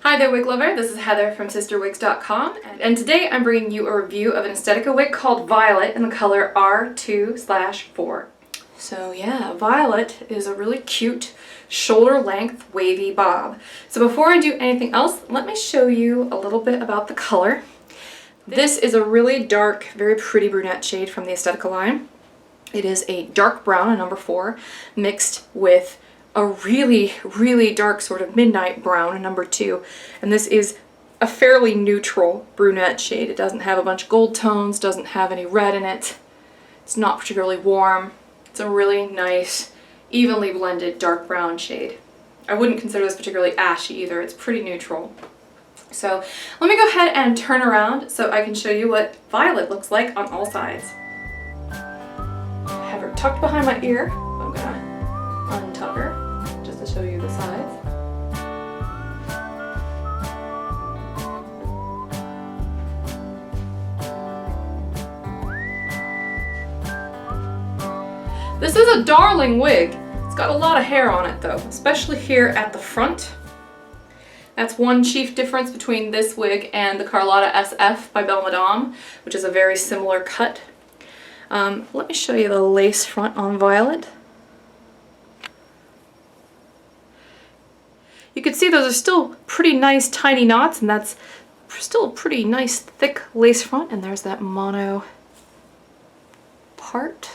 Hi there, wig lover. This is Heather from CysterWigs.com, and today I'm bringing you a review of an Estetica wig called Violet in the color R2/4. So yeah, Violet is a really cute shoulder-length wavy bob. So before I do anything else, let me show you a little bit about the color. This is a really dark, very pretty brunette shade from the Estetica line. It is a dark brown, a number 4, mixed with a really, really dark sort of midnight brown, a number 2. And this is a fairly neutral brunette shade. It doesn't have a bunch of gold tones, doesn't have any red in it. It's not particularly warm. It's a really nice, evenly blended dark brown shade. I wouldn't consider this particularly ashy either. It's pretty neutral. So let me go ahead and turn around so I can show you what Violet looks like on all sides. I have her tucked behind my ear. I'm gonna untuck her just to show you the sides. This is a darling wig. It's got a lot of hair on it though, especially here at the front. That's one chief difference between this wig and the Carlotta SF by Belle Madame, which is a very similar cut. Let me show you the lace front on Violet. You can see those are still pretty nice tiny knots, and that's still a pretty nice thick lace front, and there's that mono part.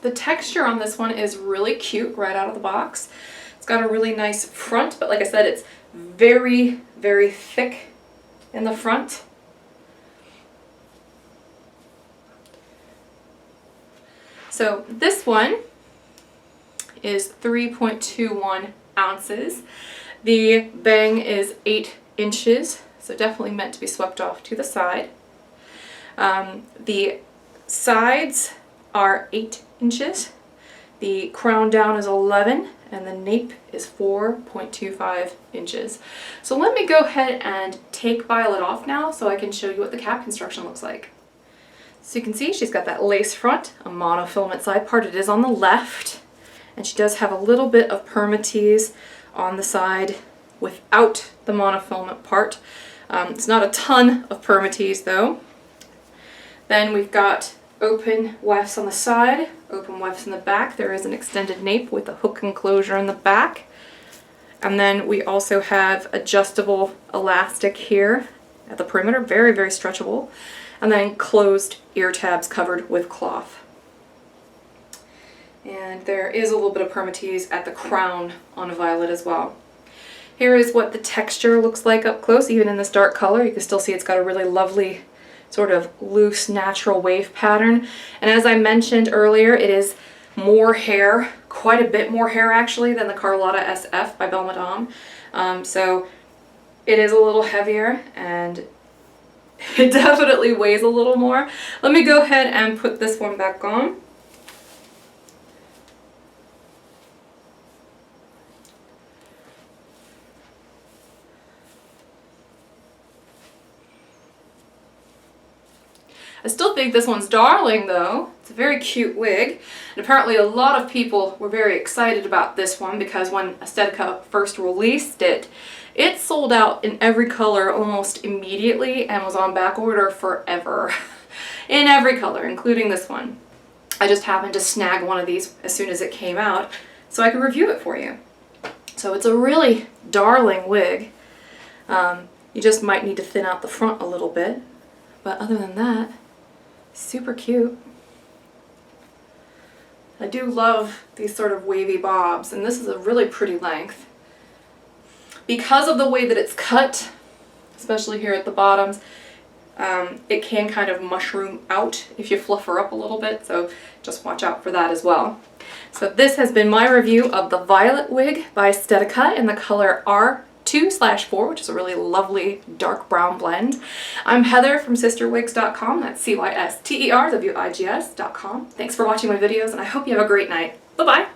The texture on this one is really cute right out of the box. It's got a really nice front, but like I said, it's very, very thick in the front. So this one is 3.21 ounces. The bang is 8 inches, so definitely meant to be swept off to the side. The sides are 8 inches. The crown down is 11, and the nape is 4.25 inches. So let me go ahead and take Violet off now so I can show you what the cap construction looks like. So you can see she's got that lace front, a monofilament side part. It is on the left, and she does have a little bit of permatease on the side without the monofilament part. It's not a ton of permatease though. Then we've got open wefts on the side, open wefts in the back. There is an extended nape with a hook enclosure in the back. And then we also have adjustable elastic here at the perimeter, very, very stretchable. And then closed ear tabs covered with cloth. And there is a little bit of permatease at the crown on a Violet as well. Here is what the texture looks like up close. Even in this dark color, you can still see it's got a really lovely sort of loose natural wave pattern. And as I mentioned earlier, it is more hair, quite a bit more hair actually, than the Carlotta SF by Belle Madame. So it is a little heavier and it definitely weighs a little more. Let me go ahead and put this one back on. I still think this one's darling though. It's a very cute wig. And apparently a lot of people were very excited about this one because when Estetica first released it, it sold out in every color almost immediately and was on back order forever. In every color, including this one. I just happened to snag one of these as soon as it came out so I could review it for you. So it's a really darling wig. You just might need to thin out the front a little bit, but other than that, super cute. I do love these sort of wavy bobs, and this is a really pretty length. Because of the way that it's cut, especially here at the bottoms, it can kind of mushroom out if you fluff her up a little bit, so just watch out for that as well. So this has been my review of the Violet wig by Estetica in the color R2/4, which is a really lovely dark brown blend. I'm Heather from CysterWigs.com. That's CysterWigs.com. Thanks for watching my videos, and I hope you have a great night. Bye-bye!